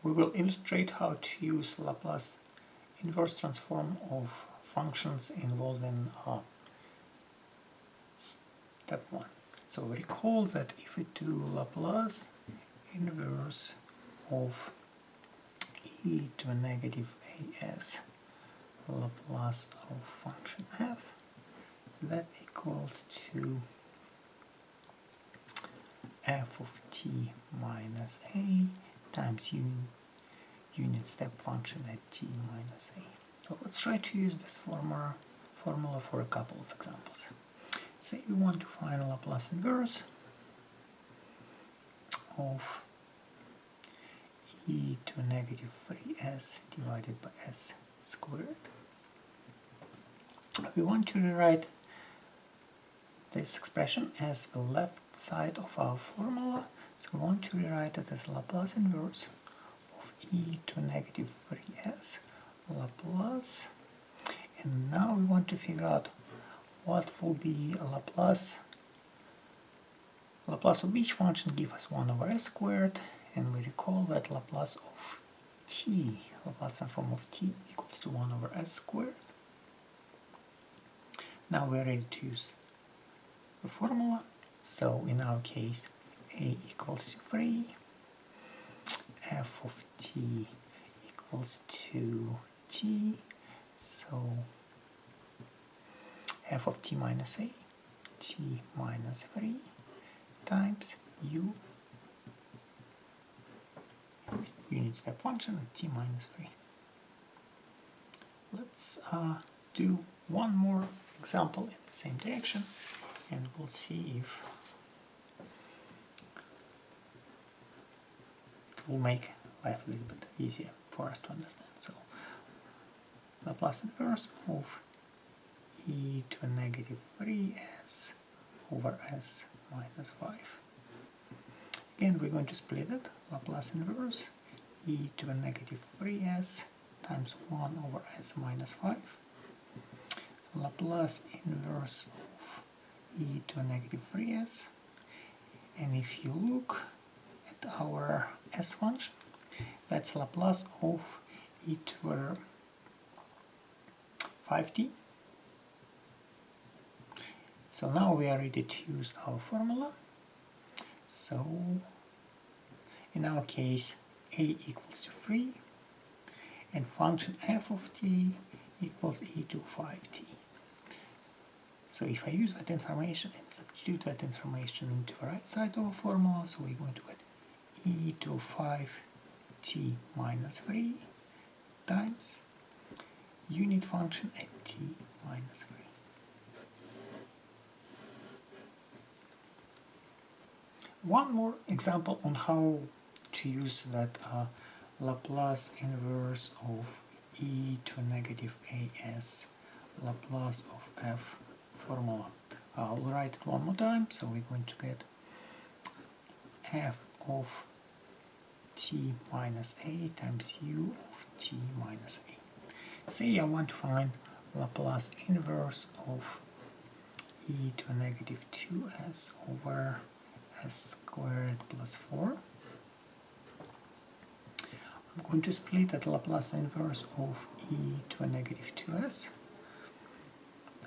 we will illustrate how to use Laplace inverse transform of functions involving step 1. So recall that if we do Laplace inverse of e to a negative as Laplace of function f, that equals to f of t minus a times unit step function at t minus a. So let's try to use this formula for a couple of examples. Say we want to find Laplace inverse of e to a negative 3s divided by s squared. We want to rewrite this expression as the left side of our formula, so we want to rewrite it as Laplace inverse of e to a negative 3s Laplace, and now we want to figure out what will be a Laplace of each function give us 1 over s squared, and we recall that Laplace of t, Laplace transform of t equals to 1 over s squared. Now we are ready to use the formula, so in our case a equals to 3, f of t equals to t, so f of t minus a, t minus 3 times u, unit step function at t minus 3. Let's do one more example in the same direction, and we'll see if it will make life a little bit easier for us to understand. So Laplace inverse of e to a negative 3s over s minus 5. Again, we're going to split it. Laplace inverse e to a negative 3s times 1 over s minus 5. Laplace inverse of e to a negative 3s, and if you look at our s function, that's Laplace of e to a 5t. So now we are ready to use our formula. So in our case a equals to 3 and function f of t equals e to 5t. So if I use that information and substitute that information into the right side of the formula, so we're going to get e to 5t minus 3 times unit function at t minus 3. One more example on how to use that Laplace inverse of e to a negative as Laplace of f formula. I'll write it one more time. So we're going to get f of t minus a times u of t minus a. Say I want to find Laplace inverse of e to a negative 2s over s squared plus 4. I'm going to split that Laplace inverse of e to a negative 2s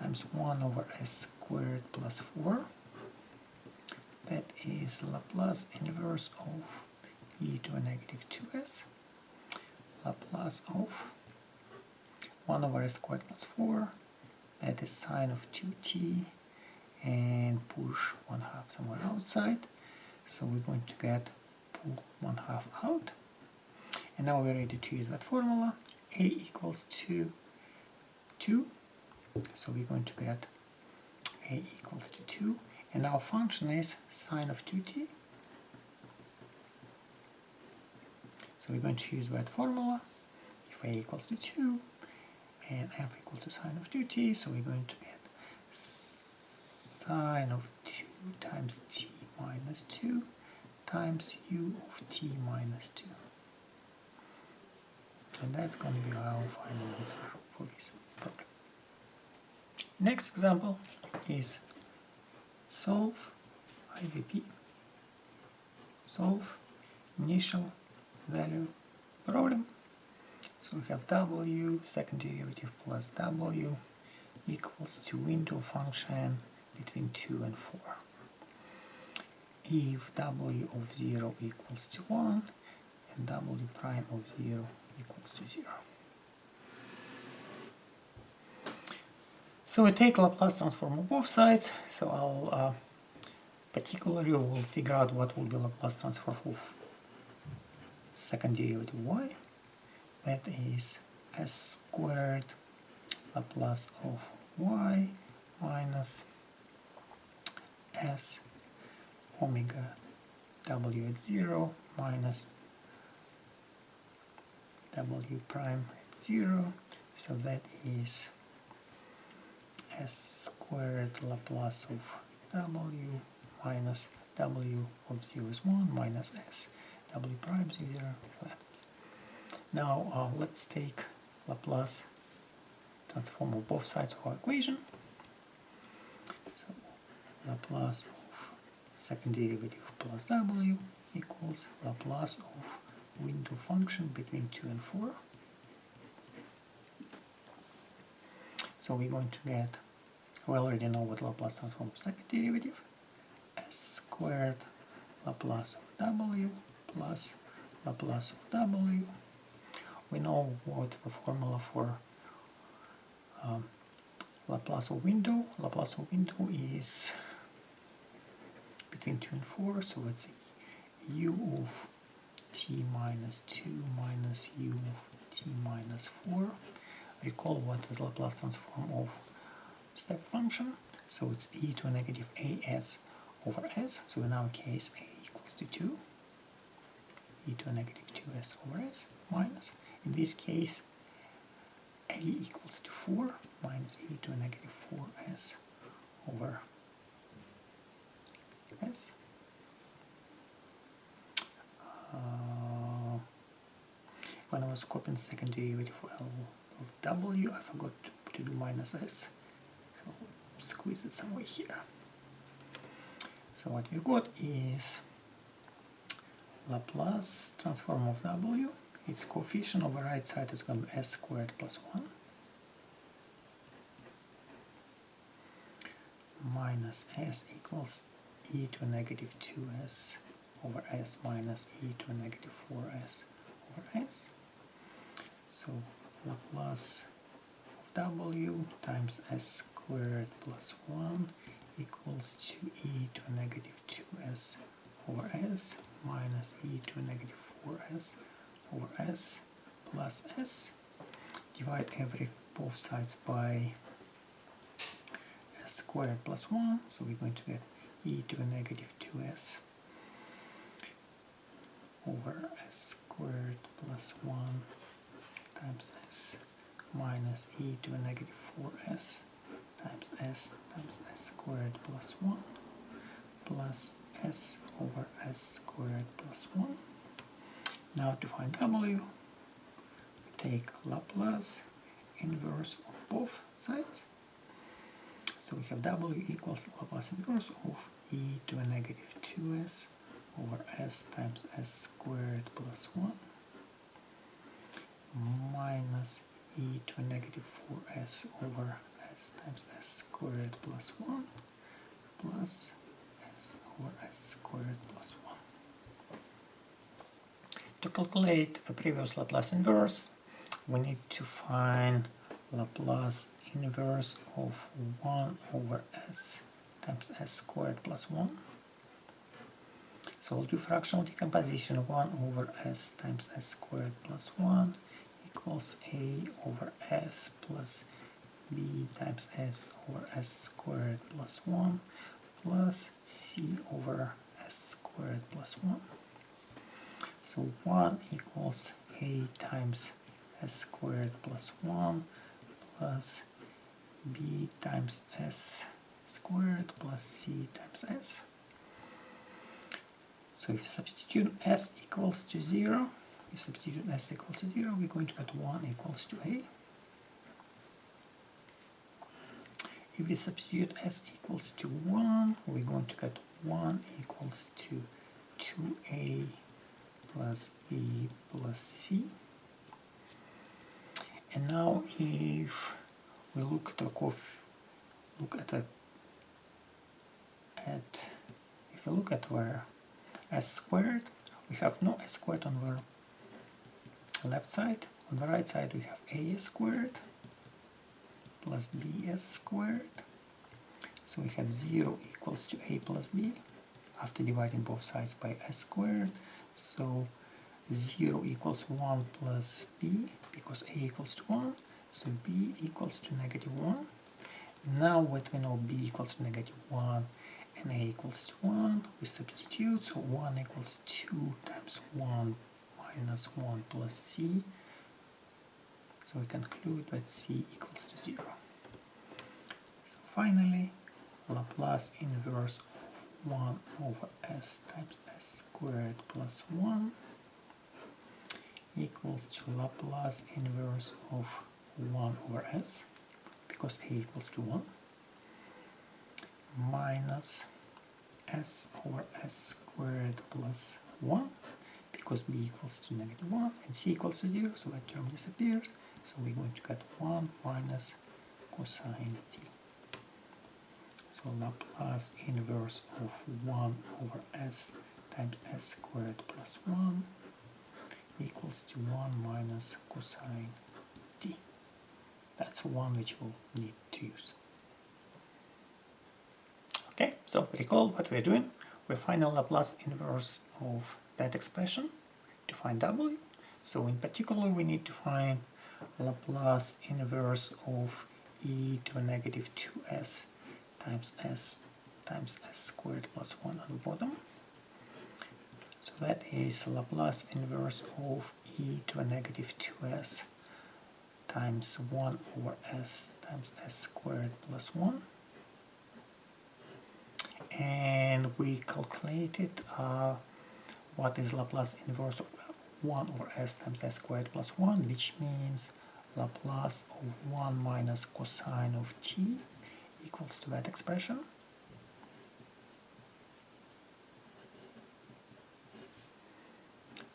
times 1 over s squared plus 4. That is Laplace inverse of e to a negative 2s, Laplace of 1 over s squared plus 4, that is sine of 2t, and push 1/2 somewhere outside. So we're going to get pull 1/2 out. And now we're ready to use that formula. A equals to 2. So we're going to get a equals to 2. And our function is sine of 2t. So we're going to use that formula. If a equals to 2 and f equals to sine of 2t, so we're going to get sine of 2 times t minus 2 times u of t minus 2. And that's going to be our final answer for this problem. Next example is solve IVP. Solve initial value problem. So we have w second derivative plus w equals to window function between 2 and 4. If w of 0 equals to 1 and w prime of 0 equals to 0. So we take Laplace transform of both sides. So I'll particularly we'll figure out what will be Laplace transform of second derivative y. That is s squared Laplace of y minus s omega w at 0 minus w prime at 0. So that is s squared Laplace of w minus w of 0 is 1 minus s w prime is 0. Now let's take Laplace transform of both sides of our equation. So Laplace of second derivative plus w equals Laplace of window function between 2 and 4. So we're going to get, we already know what Laplace transform of second derivative, s squared Laplace of w plus Laplace of w. We know what the formula for Laplace of window. Laplace of window is between 2 and 4, so it's u of t minus 2 minus u of t minus 4. Recall what is Laplace transform of step function. So it's e to a negative as over s. So in our case a equals to 2. E to a negative 2s over s minus, in this case, a equals to 4 minus e to a negative 4s over s. When I was copying second derivative of w, I forgot to do minus s, so squeeze it somewhere here. So what we got is Laplace transform of w. Its coefficient on the right side is going to be s squared plus 1 minus s equals e to a negative 2s over s minus e to a negative 4s over s. So Laplace of w times s squared plus 1 equals to e to a negative 2s over s minus e to a negative 4s over s plus s. Divide both sides by s squared plus 1, so we're going to get e to a negative 2s over s squared plus 1 times s minus e to a negative 4s times s squared plus 1 plus s over s squared plus 1. Now to find w, we take Laplace inverse of both sides. So we have w equals Laplace inverse of e to a negative 2s over s times s squared plus 1 minus e to a negative 4s over s times s squared plus 1 plus s over s squared plus 1. To calculate the previous Laplace inverse, we need to find Laplace inverse of 1 over s times s squared plus 1. So we'll do fractional decomposition. 1 over s times s squared plus 1 equals a over s plus b times s over s squared plus 1 plus c over s squared plus 1. So 1 equals a times s squared plus 1 plus b times s squared plus c times s. So if you substitute s equals to 0, we're going to get 1 equals to a. If we substitute s equals to 1, we're going to get 1 equals to 2a plus b plus c. And now if we look at if we look at where s squared, we have no s squared on the left side. On the right side we have a squared plus bs squared. So we have 0 equals to a plus b after dividing both sides by s squared. So 0 equals 1 plus b, because a equals to 1, so b equals to -1. Now what we know, b equals to -1 and a equals to 1, we substitute, so 1 equals 2 times 1 minus 1 plus c. So we conclude that c equals to 0. So finally, Laplace inverse of 1 over s times s squared plus 1 equals to Laplace inverse of 1 over s, because a equals to 1, minus s over s squared plus 1, because b equals to -1 and c equals to 0, so that term disappears. So we're going to get 1 minus cosine t. So Laplace inverse of 1 over s times s squared plus 1 equals to 1 minus cosine t. That's one which we'll need to use. Okay, so recall what we're doing. We're finding Laplace inverse of that expression to find w. So in particular we need to find Laplace inverse of e to a negative 2s times s squared plus 1 on the bottom. So that is Laplace inverse of e to a negative 2s times 1 over s times s squared plus 1. And we calculated what is Laplace inverse of 1 over s times s squared plus 1, which means Laplace of 1 minus cosine of t equals to that expression.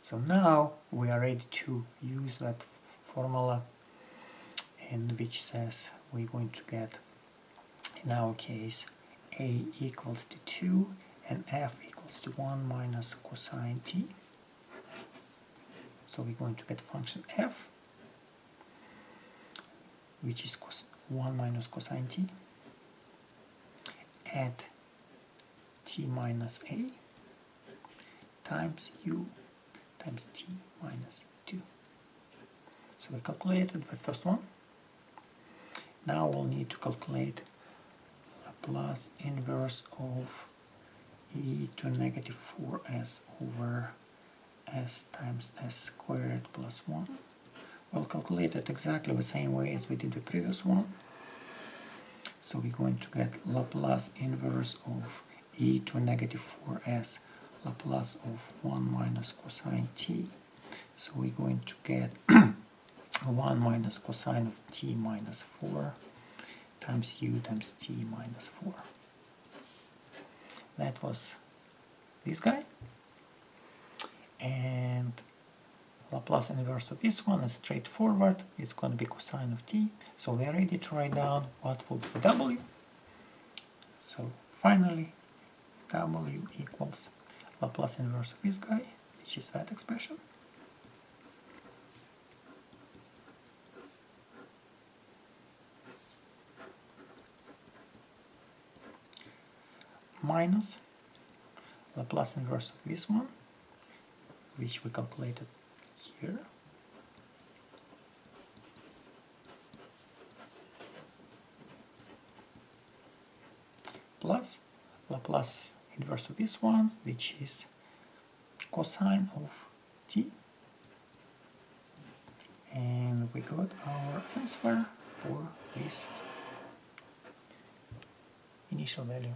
So now we are ready to use that formula, in which says we're going to get, in our case, a equals to 2 and f equals to 1 minus cosine t. So we're going to get function f, which is 1 minus cosine t, at t minus a times u times t minus 2. So we calculated the first one. Now we'll need to calculate Laplace inverse of e to negative 4s over s times s squared plus 1. We'll calculate it exactly the same way as we did the previous one. So we're going to get Laplace inverse of e to negative 4s Laplace of 1 minus cosine t. So we're going to get 1 minus cosine of t minus 4 times u times t minus 4. That was this guy. And Laplace inverse of this one is straightforward. It's going to be cosine of t. So we are ready to write down what will be w. So finally, w equals Laplace inverse of this guy, which is that expression, minus Laplace inverse of this one, which we calculated here, plus Laplace inverse of this one, which is cosine of t, and we got our answer for this initial value.